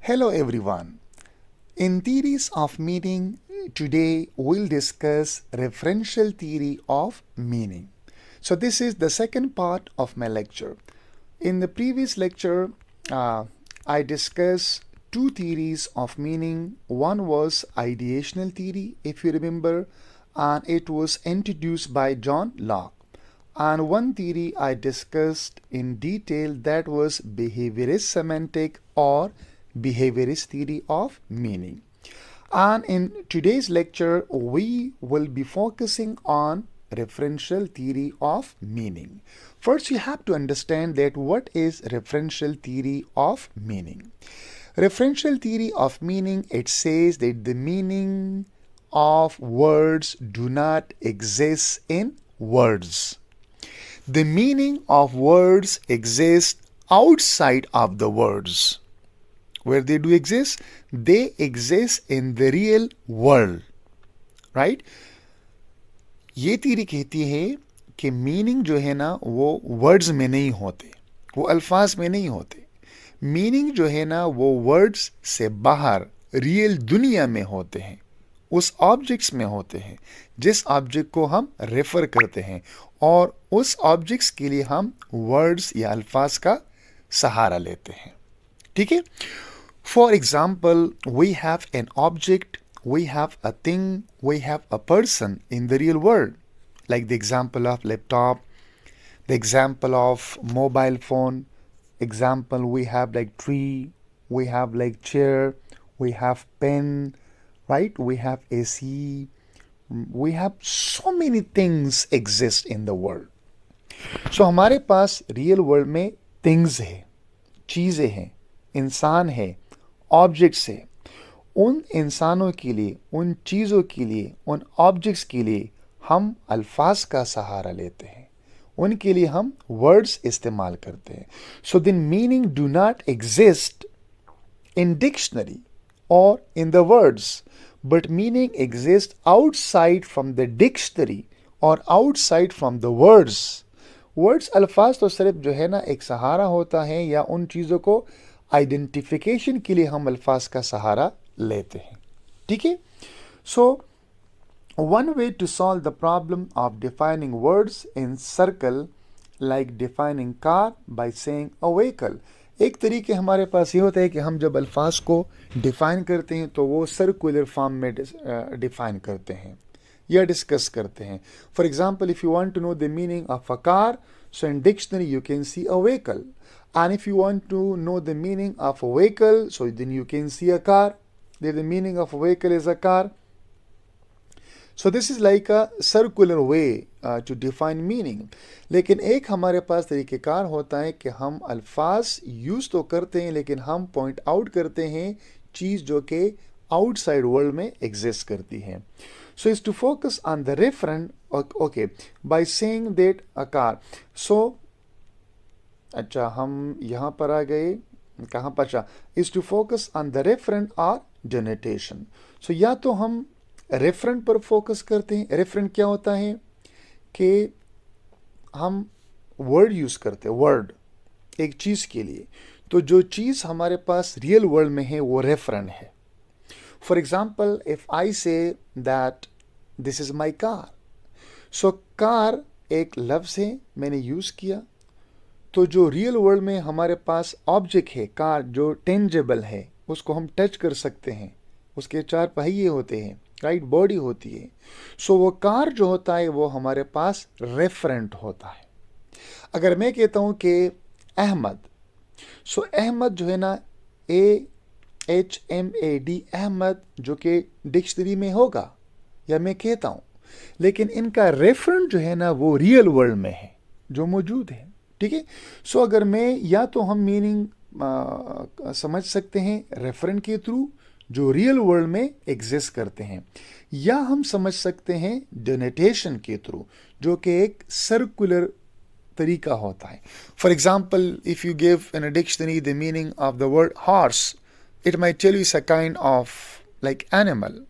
Hello everyone. In theories of meaning, today we'll discuss referential theory of meaning. So this is the second part of my lecture. In the previous lecture, I discussed two theories of meaning. One was ideational theory, if you remember, and it was introduced by John Locke. And one theory I discussed in detail, that was behaviorist semantic or behaviorist theory of meaning. And in today's lecture, we will be focusing on referential theory of meaning. First, you have to understand that what is referential theory of meaning. Referential theory of meaning, it says that the meaning of words do not exist in words. The meaning of words exists outside of the words. Where they do exist? They exist in the real world. Right? ये theory कहती है कि meaning जो है ना वो words में नहीं होते, वो अल्फाज में नहीं होते. मीनिंग जो है ना वो वर्ड्स से बाहर रियल दुनिया में होते हैं, उस ऑब्जेक्ट्स में होते हैं जिस ऑब्जेक्ट को हम रेफर करते हैं, और उस ऑब्जेक्ट्स के लिए हम वर्ड्स या अल्फाज का सहारा लेते हैं. ठीक है? For example, we have an object, we have a thing, we have a person in the real world, like the example of laptop, the example of mobile phone, example we have like tree, we have like chair, we have pen, right? We have AC, we have so many things exist in the world. So हमारे पास real world में things है, चीज़ें हैं, इंसान है, objects है. उन इंसानों के लिए, उन चीज़ों के लिए, उन ऑब्जेक्ट्स के लिए हम अल्फाज का सहारा लेते हैं, उनके लिए हम वर्ड्स इस्तेमाल करते हैं. So then meaning do not exist in dictionary और in the words, but meaning exist outside from the dictionary और outside from the words. Words, अल्फाज तो सिर्फ जो है ना एक सहारा होता है, या उन चीज़ों को आइडेंटिफिकेशन के लिए हम अल्फाज का सहारा लेते हैं. ठीक है? So one way to solve the problem of defining words in circle, like defining car by saying a vehicle. एक तरीके हमारे पास ये होता है कि हम जब अल्फाज को डिफाइन करते हैं तो वो सर्कुलर फॉर्म में डिफाइन करते हैं या डिस्कस करते हैं. For example, if you want to know the meaning of a car, so in dictionary you can see a vehicle, and if you want to know the meaning of a vehicle, so then you can see a car. The meaning of a vehicle is a car. So this is like a circular way to define meaning. लेकिन एक हमारे पास तरीक़ेकार होता है कि हम अल्फाज use तो करते हैं, लेकिन हम पॉइंट आउट करते हैं चीज़ जो कि आउटसाइड वर्ल्ड में एग्जिस्ट करती है. So is to focus on the referent, okay, by saying that a car. So अच्छा, हम यहाँ पर आ गए, कहाँ पर? अच्छा, is to focus on the referent or denotation. So या तो हम रेफरेंट पर फोकस करते हैं. रेफरेंट क्या होता है कि हम वर्ड यूज़ करते हैं, वर्ड एक चीज़ के लिए, तो जो चीज़ हमारे पास रियल वर्ल्ड में है वो रेफरेंट है. For example, if I say that this is my car, so car एक लफ्ज़ है, मैंने यूज़ किया, तो जो रियल वर्ल्ड में हमारे पास ऑब्जेक्ट है कार, जो टेंजेबल है, उसको हम टच कर सकते हैं, उसके चार पहिए होते हैं, राइट, बॉडी होती है. सो वो कार जो होता है वो हमारे पास रेफरेंट होता है. अगर मैं कहता हूँ कि अहमद, सो अहमद जो है ना AHMAD, अहमद, जो कि डिक्शनरी में होगा, या मैं कहता हूँ, लेकिन इनका रेफरेंट जो है ना वो रियल वर्ल्ड में है, जो मौजूद है. ठीक है? सो अगर मैं, या तो हम मीनिंग समझ सकते हैं रेफरेंट के थ्रू जो रियल वर्ल्ड में एग्जिस्ट करते हैं, या हम समझ सकते हैं डिनोटेशन के थ्रू, जो कि एक सर्कुलर तरीका होता है. For example, if you give in a dictionary the meaning of the word horse, it might tell you it's a kind of like animal.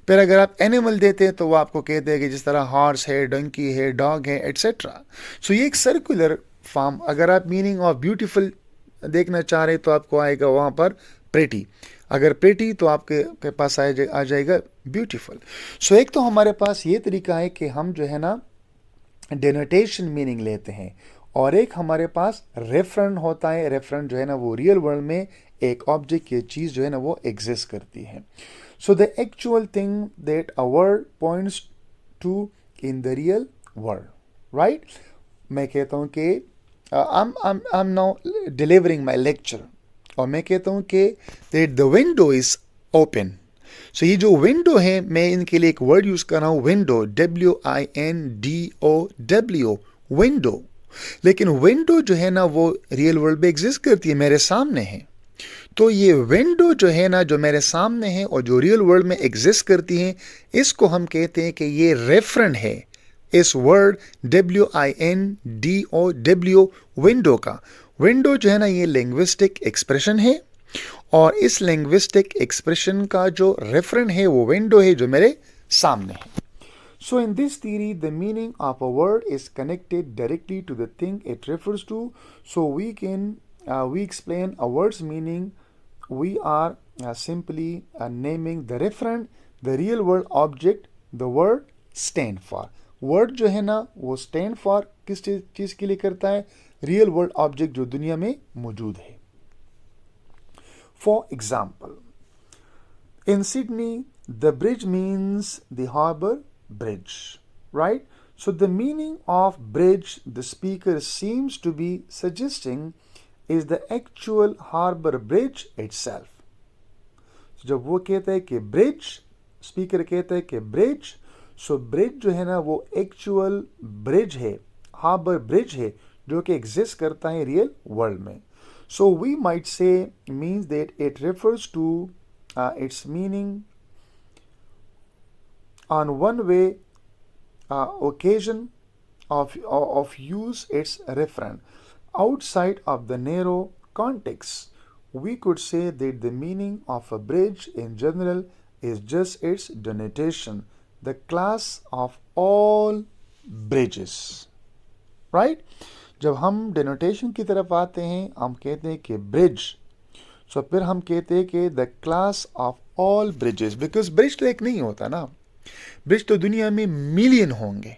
फिर अगर आप एनिमल देते हैं तो वो आपको कहते हैं कि जिस तरह हॉर्स है, डंकी है, डॉग है, एट्सेट्रा. सो ये एक सर्कुलर फॉर्म. अगर आप मीनिंग ऑफ ब्यूटीफुल देखना चाह रहे तो आपको आएगा वहाँ पर प्रेटी, अगर प्रेटी तो आपके के पास आ जाएगा ब्यूटीफुल। सो एक तो हमारे पास ये तरीका है कि हम जो है ना डेनोटेशन मीनिंग लेते हैं, और एक हमारे पास रेफरेंट होता है। रेफरेंट जो है ना वो रियल वर्ल्ड में एक ऑब्जेक्ट की चीज़ जो है ना वो एग्जिस्ट करती है। So the actual thing that a word points to in the real world, right. मैं कहता हूँ कि I am now delivering my lecture, और मैं कहता हूँ कि that the window is open. So ये जो विंडो है, मैं इनके लिए एक वर्ड यूज कर रहा हूँ, विंडो, WINDOW, विंडो। लेकिन विंडो जो है ना वो रियल वर्ल्ड में एग्जिस्ट करती है, मेरे सामने है। तो ये विंडो जो है ना, जो मेरे सामने है और जो रियल वर्ल्ड में एग्जिस्ट करती है, इसको हम कहते हैं कि ये रेफरेंट है इस वर्ड WINDOW, विंडो का। विंडो जो है ना ये लिंग्विस्टिक एक्सप्रेशन है, और इस लिंग्विस्टिक एक्सप्रेशन का जो रेफरेंट है वो विंडो है जो मेरे सामने है। So in this theory, the meaning of a word is connected directly to the thing it refers to. So we explain a word's meaning. We are simply naming the referent, the real world object the word stand for. Word जो है ना वो stand for किस चीज़ के लिए करता है? Real world object जो दुनिया में मौजूद है। For example, in Sydney, the bridge means the harbor bridge, right? So the meaning of bridge, the speaker seems to be suggesting, is the actual harbor bridge itself. So जब वो कहता है कि bridge, speaker कहता है कि bridge, so bridge जो है ना वो actual bridge है, harbor bridge है, जो कि exist करता है real world में. So we might say means that it refers to its meaning on one way occasion of use its referent. Outside of the narrow context, we could say that the meaning of a bridge in general is just its denotation, the class of all bridges, right? जब हम डेनोटेशन की तरफ आते हैं, हम कहते हैं कि ब्रिज, सो फिर हम कहते हैं कि the class of all bridges, because bridge तो एक नहीं होता ना, ब्रिज तो दुनिया में मिलियन होंगे।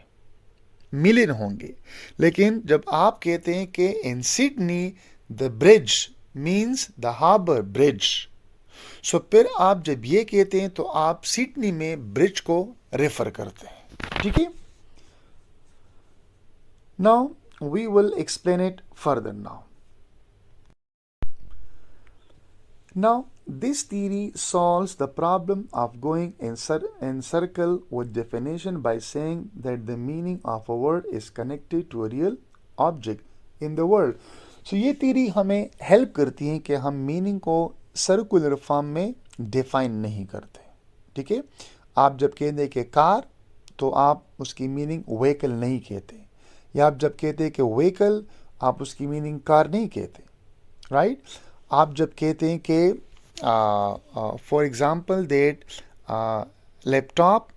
लेकिन जब आप कहते हैं कि in Sydney the bridge means the harbour bridge, so फिर आप जब ये कहते हैं तो आप सिडनी में ब्रिज को रेफर करते हैं, ठीक है। Now we will explain it further now. Now, this theory solves the problem of going in circle with definition by saying that the meaning of a word is connected to a real object in the world. So, ये theory हमें help करती है कि हम meaning को circular form में define नहीं करते, ठीक है। आप जब कहते हैं कि कार, तो आप उसकी meaning vehicle नहीं कहते, या आप जब कहते हैं कि व्हीकल, आप उसकी मीनिंग कार नहीं कहते, राइट। आप जब कहते हैं कि for example that laptop,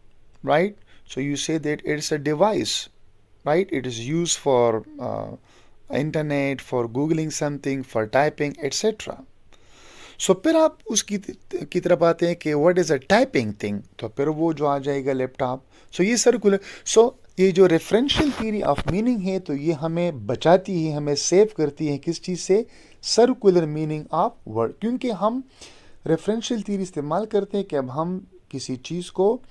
right, so you say that it's a device, right, it is use for internet, for googling something, for typing etcetera. So फिर आप उसकी की तरफ आते हैं कि what is a typing thing, तो फिर वो जो आ जाएगा लैपटॉप। सो ये सर्कुलर, सो ये जो रेफरेंशियल थ्योरी ऑफ मीनिंग है, तो ये हमें बचाती है, हमें सेव करती है किस चीज़ से? Circular meaning of word. क्योंकि हम रेफरेंशियल थ्योरी इस्तेमाल करते हैं कि अब हम किसी चीज़ को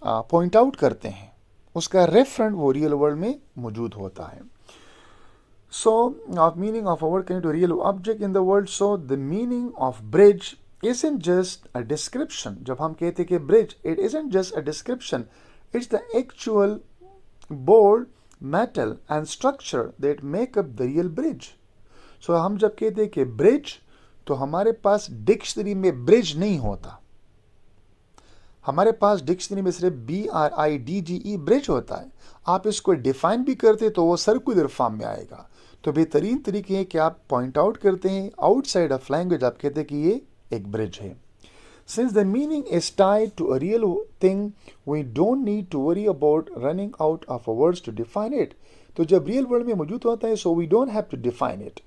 पॉइंट आउट करते हैं, उसका रेफरेंट वो रियल वर्ल्ड में मौजूद होता है। So of meaning of a word connect to real object in the world. So the meaning of bridge isn't just a description. जब हम कहते हैं कि bridge, it isn't just a description, it's the actual board, metal and structure that make up the real bridge. So हम जब कहते हैं कि ब्रिज, तो हमारे पास डिक्शनरी में ब्रिज नहीं होता, हमारे पास डिक्शनरी में सिर्फ BRIDGE ब्रिज होता है। आप इसको डिफाइन भी करते तो वो सर्कुलर फॉर्म में आएगा। तो बेहतरीन तरीके हैं कि आप पॉइंट आउट करते हैं आउटसाइड ऑफ लैंग्वेज, आप कहते हैं कि ये एक ब्रिज है। Since the meaning is tied to a real thing, we don't need to worry about running out of words to define it. तो जब रियल वर्ल्ड में मौजूद होता है, so we don't have to define it.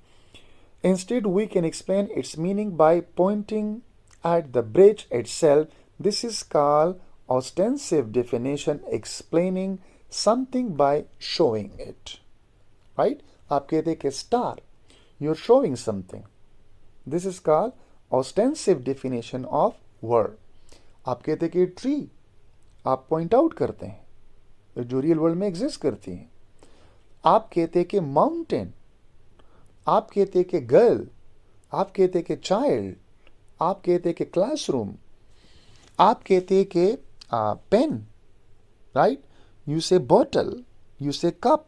Instead, we can explain its meaning by pointing at the bridge itself. This is called ostensive definition, explaining something by showing it. Right? आप कहते कि star, you're showing something. This is called ostensive definition of word. आप कहते कि tree, आप point out करते हैं जो रियल वर्ल्ड में एग्जिस्ट करती हैं. आप कहते कि mountain, आप कहते कि गर्ल, आप कहते कि चाइल्ड, आप कहते कि क्लासरूम, आप कहते कि pen, right? You say bottle, you say cup,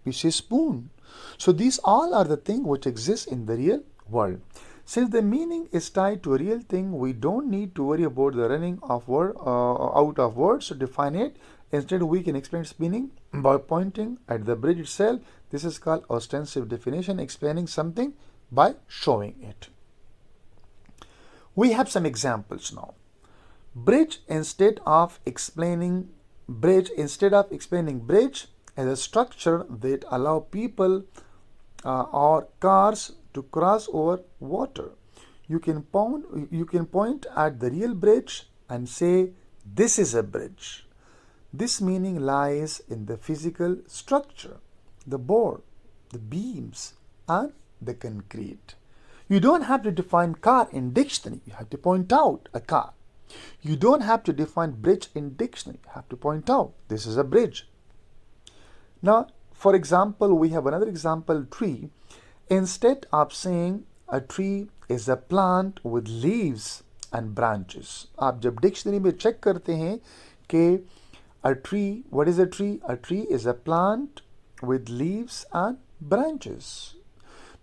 you say spoon. So these all are the things which exist in the real world. Since the meaning is tied to a real thing, we don't need to worry about the running of word out of words to define it. Instead, we can explain its meaning by pointing at the bridge itself. This is called ostensive definition, explaining something by showing it. We have some examples now. Bridge, instead of explaining bridge as a structure that allow people or cars to cross over water. You can point at the real bridge and say, this is a bridge. This meaning lies in the physical structure, the board, the beams, and the concrete. You don't have to define car in dictionary. You have to point out a car. You don't have to define bridge in dictionary. You have to point out this is a bridge. Now, for example, we have another example, tree. Instead of saying a tree is a plant with leaves and branches. आप जब dictionary में check करते हैं कि a tree, what is a tree? A tree is a plant with leaves and branches.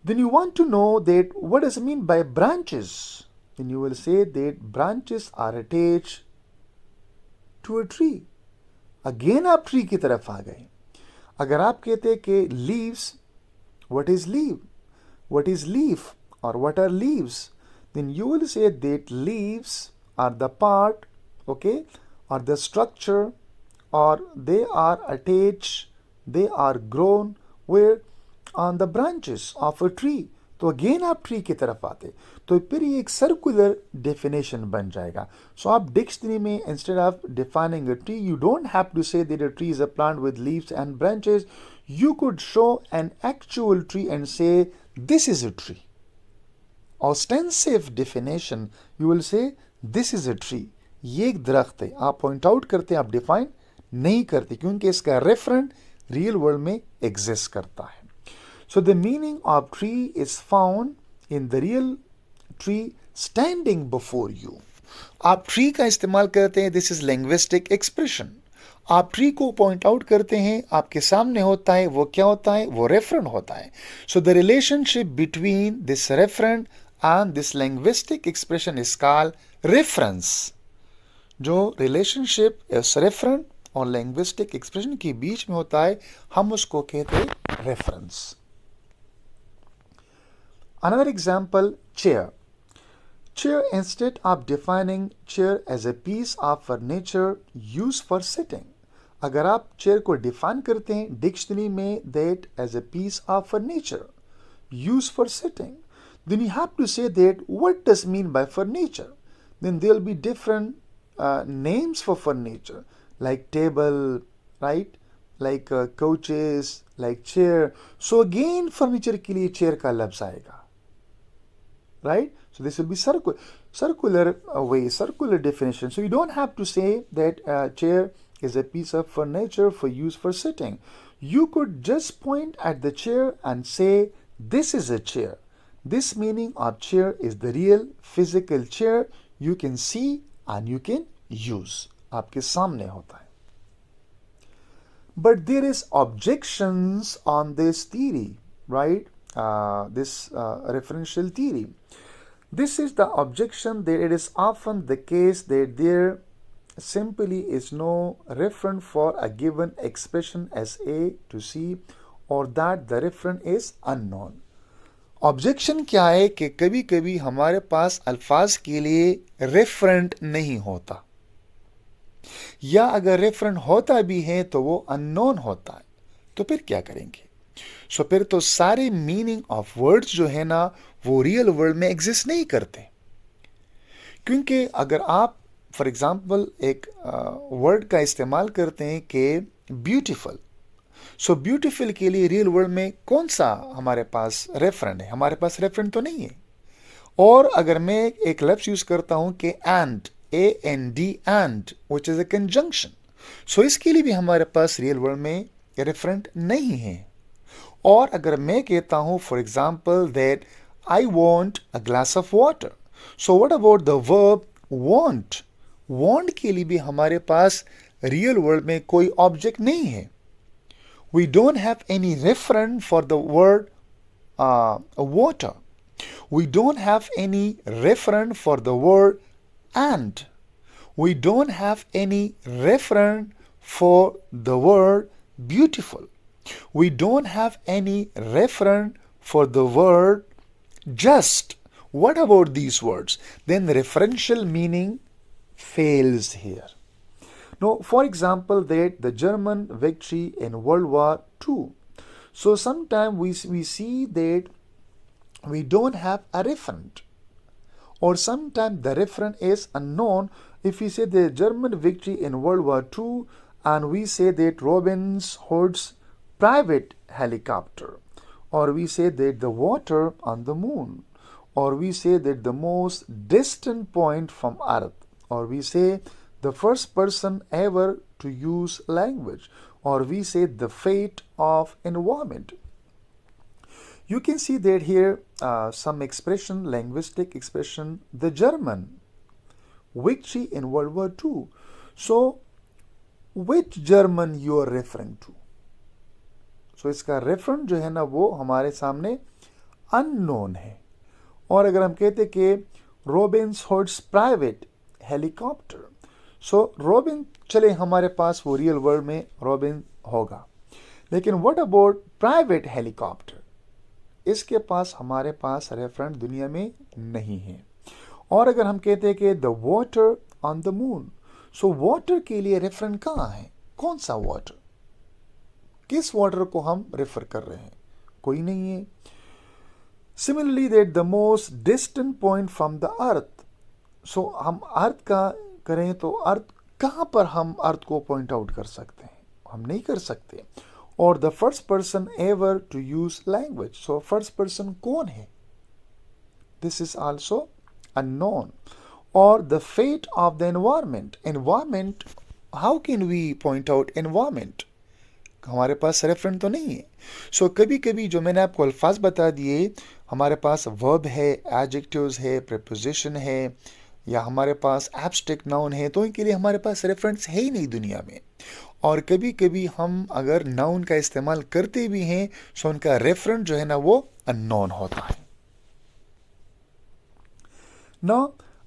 Then you want to know that what does it mean by branches? Then you will say that branches are attached to a tree. Again आप tree की तरफ आ गए. अगर आप कहते कि leaves, what is leaf? What is leaf or what are leaves? Then you will say that leaves are the part, okay, or the structure, or they are attached, they are grown where on the branches of a tree. तो again आप tree की तरफ आते तो फिर ये एक circular definition बन जाएगा. सो आप डिक्शनरी में instead of defining a tree, you don't have to say that a tree is a plant with leaves and branches. You could show an actual tree and say, this is a tree. Ostensive definition, you will say, this is a tree. ये एक दरख्त है. आप point out करते हैं, आप define नहीं करते क्योंकि इसका रेफरेंट रियल वर्ल्ड में एग्जिस्ट करता है. So the meaning of tree is found in the real tree standing before you. आप tree का इस्तेमाल करते हैं, this is linguistic expression. आप ट्री को पॉइंट आउट करते हैं, आपके सामने होता है, वो क्या होता है? वो रेफरेंट होता है. So the relationship between this referent and this linguistic expression is called reference. जो रिलेशनशिप इस रेफरेंट और लैंग्विस्टिक एक्सप्रेशन के बीच में होता है, हम उसको कहते हैं reference. Another example, chair. Chair, instead of defining chair as a piece of furniture used for sitting. अगर आप चेयर को डिफाइन करते हैं डिक्शनरी में that as a piece of furniture used for sitting, then you have to say that what does mean by furniture. Then there will be different names for furniture like table, right? Like couches, like chair. So again furniture के लिए chair का लफ्ज़ आएगा, right? So this will be circular way, circular definition. So you don't have to say that chair is a piece of furniture for use for sitting. You could just point at the chair and say, this is a chair. This meaning of chair is the real physical chair you can see and you can use. आपके सामने होता है. But there is objections on this theory, right? This referential theory. This is the objection that it is often the case that there simply is no referent for a given expression as A to C or that the referent is unknown. Objection क्या है कि कभी कभी हमारे पास अल्फाज के लिए referent नहीं होता, या अगर रेफरेंट होता भी है तो वो अननोन होता है. तो फिर क्या करेंगे? सो फिर तो सारे मीनिंग ऑफ वर्ड्स जो है ना वो रियल वर्ल्ड में एग्जिस्ट नहीं करते, क्योंकि अगर आप फॉर एग्जांपल एक वर्ड का इस्तेमाल करते हैं कि ब्यूटीफुल, सो ब्यूटीफुल के लिए रियल वर्ल्ड में कौन सा हमारे पास रेफरेंट है? हमारे पास रेफरेंट तो नहीं है। और अगर मैं एक लफ्ज यूज करता हूं कि and, AND, and which is a conjunction, so इसके लिए भी हमारे पास रियल वर्ल्ड में रेफरेंट नहीं है। और अगर मैं कहता हूं for example that I want a glass of water, so what about the verb want? Want के लिए भी हमारे पास रियल वर्ल्ड में कोई ऑब्जेक्ट नहीं है। We don't have any referent for the word water. We don't have any referent for the word and. We don't have any referent for the word beautiful. We don't have any referent for the word just. What about these words? Then the referential meaning fails here. Now, for example, that the German victory in World War II. So sometimes we see that we don't have a referent, or sometimes the referent is unknown. If we say the German victory in World War II, and we say that Robin Hood's private helicopter, or we say that the water on the moon, or we say that the most distant point from Earth, or we say the first person ever to use language, or we say the fate of environment. You can see that here some expression, linguistic expression, the German victory in World War II. So which German you are referring to? So इसका referent जो है ना वो हमारे सामने unknown है। और अगर हम कहते कि रॉबिन्स-हुड्स प्राइवेट हेलीकॉप्टर, सो रॉबिन, चले हमारे पास वो रियल वर्ल्ड में रॉबिन होगा, लेकिन व्हाट अबाउट प्राइवेट हेलीकॉप्टर? इसके पास हमारे पास रेफरेंट दुनिया में नहीं है। और अगर हम कहते हैं कि the water on the moon, so water के लिए रेफरेंट कहाँ है? कौन सा वाटर? किस वाटर को हम रेफर कर रहे हैं? कोई नहीं है। Similarly that the most distant point from the earth, so हम अर्थ का करें तो अर्थ कहाँ पर हम अर्थ को पॉइंट आउट कर सकते हैं? हम नहीं कर सकते। और the first person ever to use language, so first person कौन है? This is also unknown. और the fate of the environment, environment, how can we point out environment? हमारे पास रेफरेंट तो नहीं है। सो कभी कभी जो मैंने आपको अल्फाज बता दिए, हमारे पास वर्ब है, एडजेक्टिव्स है, प्रीपोजिशन है, या हमारे पास एब्स्ट्रैक्ट नाउन है, तो इनके लिए हमारे पास रेफरेंस है ही नहीं दुनिया में। और कभी कभी हम अगर नाउन का इस्तेमाल करते भी हैं सो उनका रेफरेंस जो है ना वो अननोन होता है। Now,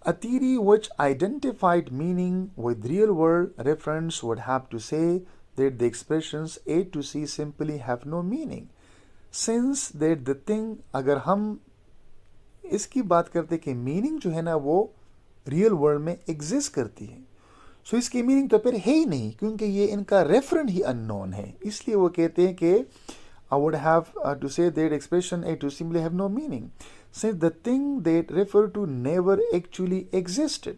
a theory which identified meaning with real world reference would have to say that the expressions A to C simply have no meaning, since that the thing, अगर हम इसकी बात करते कि मीनिंग जो है ना वो रियल वर्ल्ड में एग्जिस्ट करती है, सो इसकी मीनिंग तो फिर है ही नहीं, क्योंकि ये इनका रेफरेंट ही अननोन है। इसलिए वो कहते हैं कि I would have to say that expression A to simply have no meaning, since the thing that refer to never actually existed.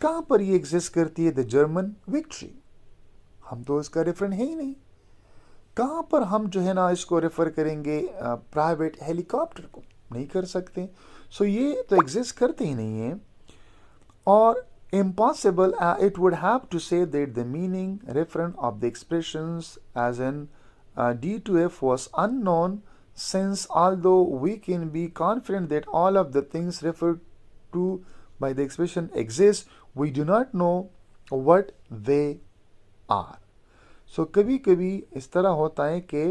कहाँ पर ये एग्जिस्ट करती है? द जर्मन विक्ट्री, हम तो इसका रेफरेंट है ही नहीं। कहाँ पर हम जो है ना इसको रेफर करेंगे? प्राइवेट हेलीकॉप्टर को नहीं कर सकते। सो ये तो एग्जिस्ट करते ही नहीं है। और impossible, it would have to say that the meaning referent of the expressions as in D to F was unknown, since although we can be confident that all of the things referred to by the expression exist, we do not know what they are. So कभी कभी इस तरह होता है कि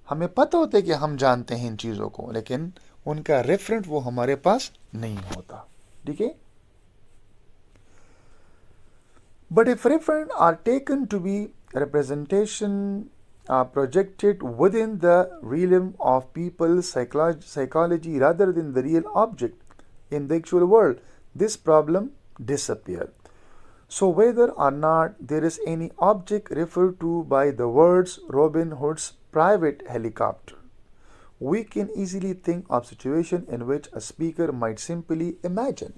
हमें पता होता है कि हम जानते हैं इन चीज़ों को, लेकिन उनका रेफरेंट वो हमारे पास नहीं होता। ठीक है। But if referents are taken to be representation projected within the realm of people's psychology rather than the real object in the actual world, this problem disappears. So whether or not there is any object referred to by the words Robin Hood's private helicopter, we can easily think of situation in which a speaker might simply imagine.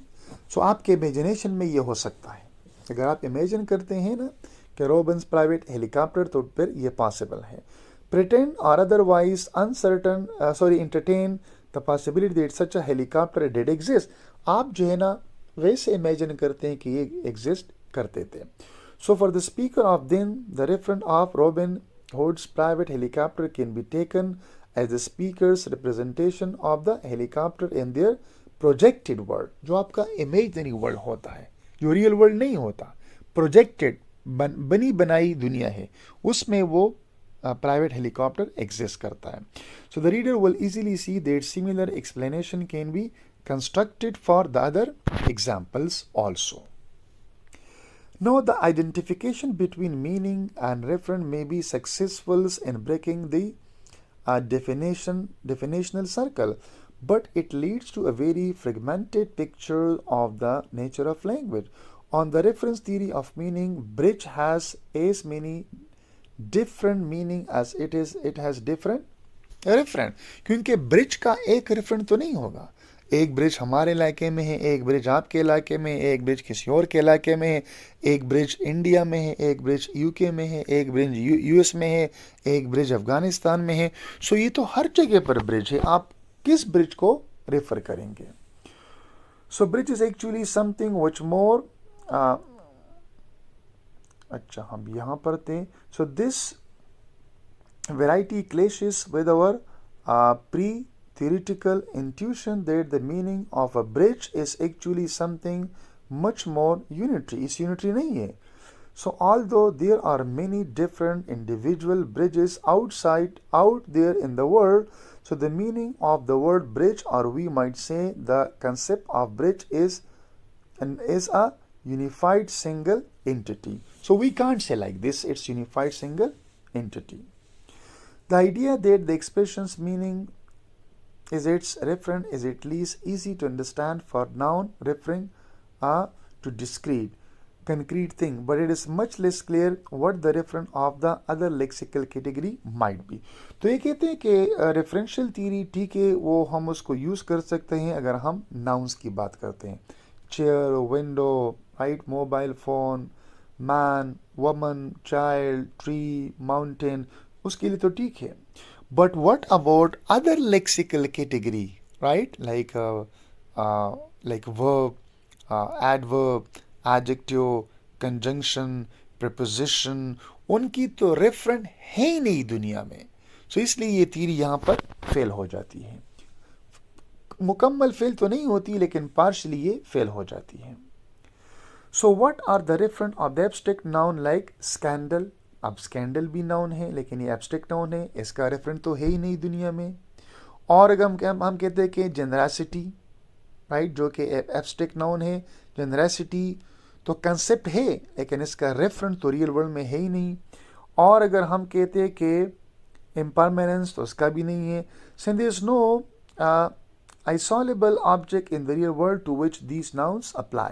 So आपके imagination में ये हो सकता है, अगर आप imagine करते हैं ना कि रोबिन्स प्राइवेट हेलीकॉप्टर, तो फिर ये पॉसिबल है. Pretend or otherwise entertain the possibility that such a helicopter did exist. आप जो है ना वैसे इमेजिन करते हैं कि ये एग्जिस्ट करते थे. So for the speaker of then, the referent of Robin Hood's private helicopter can be taken as the speaker's representation of the helicopter in their projected world. जो आपका imaginary world होता है, जो real world नहीं होता, projected बनी बनाई दुनिया है, उसमें वो private helicopter exist करता है. So the reader will easily see that similar explanation can be constructed for the other examples also. Now the identification between meaning and referent may be successful in breaking the definitional circle, but it leads to a very fragmented picture of the nature of language. On the reference theory of meaning, bridge has as many different meaning as it has different referent. क्योंकि bridge का एक referent तो नहीं होगा. एक bridge हमारे इलाके में है, एक ब्रिज आपके इलाके में है, एक ब्रिज किसी और के इलाके में है, एक ब्रिज इंडिया में है, एक ब्रिज यूके में है, एक ब्रिज यूएस में है, एक ब्रिज अफगानिस्तान में है. सो ये तो हर जगह पर ब्रिज है. आप किस ब्रिज को रेफर करेंगे? So bridge is actually something which more, अच्छा हम यहाँ पर थे. So this variety clashes with our pre-theoretical intuition that the meaning of a bridge is actually something much more unitary. इस unitary नहीं है. So although there are many different individual bridges out there in the world, so the meaning of the word bridge, or we might say the concept of bridge, is a unified single entity. So we can't say like this, it's unified single entity. The idea that the expression's meaning is its referent is at least easy to understand for noun referring to discrete, concrete thing, but it is much less clear what the referent of the other lexical category might be. तो ये कहते हैं कि referential theory ठीक है, वो हम उसको यूज़ कर सकते हैं अगर हम नाउन्स की बात करते हैं. Chair, window, right, mobile phone, man, woman, child, tree, mountain, उसके लिए तो ठीक है. But what about other lexical category, right, like verb, adverb, adjective, conjunction, preposition, उनकी तो रेफरेंट है ही नहीं दुनिया में. सो इसलिए ये थ्योरी यहाँ पर फेल हो जाती है. मुकम्मल फेल तो नहीं होती, लेकिन पार्शली ये फेल हो जाती है. So what are the referent of the abstract noun like scandal? अब स्कैंडल भी नाउन है, लेकिन ये एब्स्ट्रैक्ट नाउन है, इसका रेफरेंट तो है ही नहीं दुनिया में. और अगर हम कहते हैं कि जनरसिटी, राइट, जो कि एब्स्ट्रैक्ट नाउन है, जनरसिटी तो कंसेप्ट है, लेकिन इसका रेफरेंट तो रियल वर्ल्ड में है ही नहीं. और अगर हम कहते हैं कि इम्परमानेंस, तो उसका भी नहीं है. Since there is no isolable object in the real world to which these nouns apply.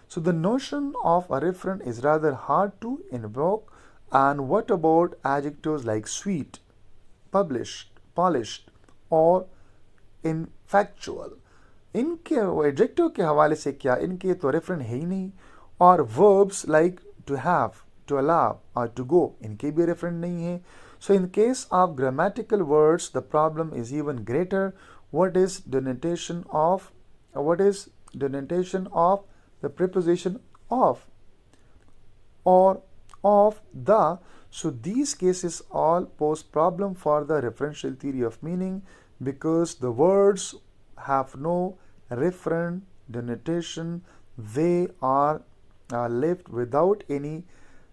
So the notion of a referent is rather hard to invoke. And what about adjectives like sweet, published, polished or infactual? इनके adjective के हवाले से क्या, इनके तो referent है ही नहीं. और verbs like to have, to allow or to go, इनके भी रेफरेंट नहीं है. So in case of grammatical words, the problem is even greater. What is denotation of the preposition of or of the? So these cases all pose problem for the referential theory of meaning, because the words have no referent denotation. They are left without any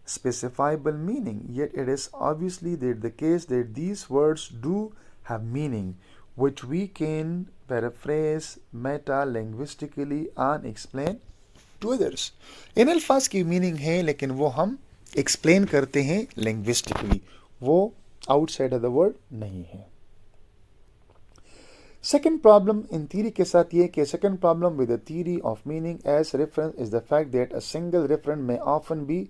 specifiable meaning. Yet it is obviously the case that these words do have meaning, which we can paraphrase meta-linguistically and explain to others. इन अल्फाज की meaning है, लेकिन वो हम explain करते हैं linguistically, वो outside of the word नहीं है. सेकेंड प्रॉब्लम इन थ्योरी के साथ ये कि second problem with the theory of meaning as reference is the fact that a single referent may often be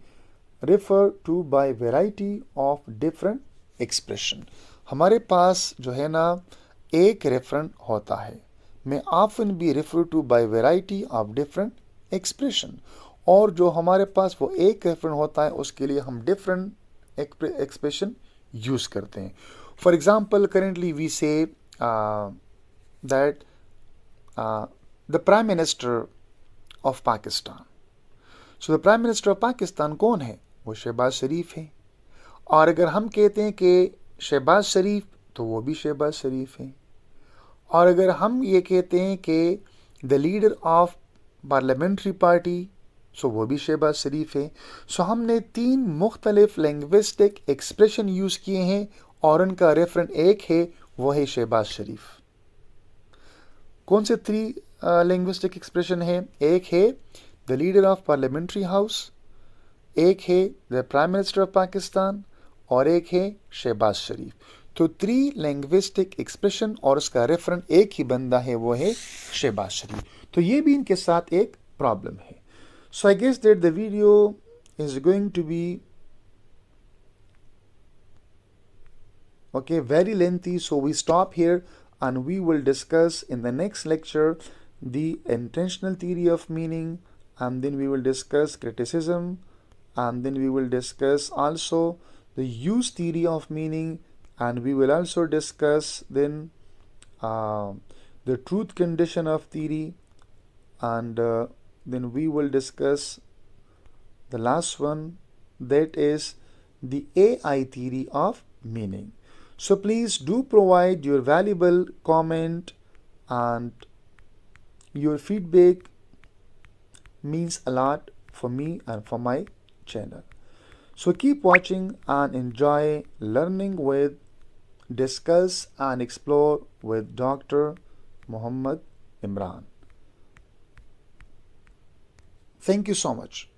referred to by variety of different expression. हमारे पास जो है ना एक रेफरेंट होता है, may often be referred to by variety of different expression, और जो हमारे पास वो एक रेफरेंट होता है उसके लिए हम डिफरेंट एक्सप्रेशन यूज करते हैं. For example, currently we say that the prime minister of Pakistan. So the prime minister of Pakistan कौन है? वो शहबाज शरीफ है. और अगर हम कहते हैं कि शहबाज शरीफ, तो वो भी शहबाज शरीफ है. और अगर हम ये कहते हैं कि the leader of parliamentary party, so वो भी शहबाज शरीफ है. सो हमने 3 मुख्तलिफ लैंग्विस्टिक एक्सप्रेशन यूज़ किए हैं और उनका रेफरेंट एक है, वो है शहबाज शरीफ. कौन से 3 लैंग्विस्टिक एक्सप्रेशन है? एक है the leader of parliamentary house, एक है the prime minister of Pakistan, और एक है शहबाज शरीफ. तो 3 लैंग्विस्टिक एक्सप्रेशन और उसका रेफरेंट एक ही बंदा है, वो है शहबाज शरीफ. तो ये भी इनके साथ एक प्रॉब्लम है. So I guess that the video is going to be very lengthy, so we stop here and we will discuss in the next lecture the intentional theory of meaning, and then we will discuss criticism, and then we will discuss also the use theory of meaning, and we will also discuss then the truth condition of theory, and then we will discuss the last one, that is the AI theory of meaning. So please do provide your valuable comment, and your feedback means a lot for me and for my channel. So keep watching and enjoy learning with, discuss and explore with Dr. Muhammad Imran. Thank you so much.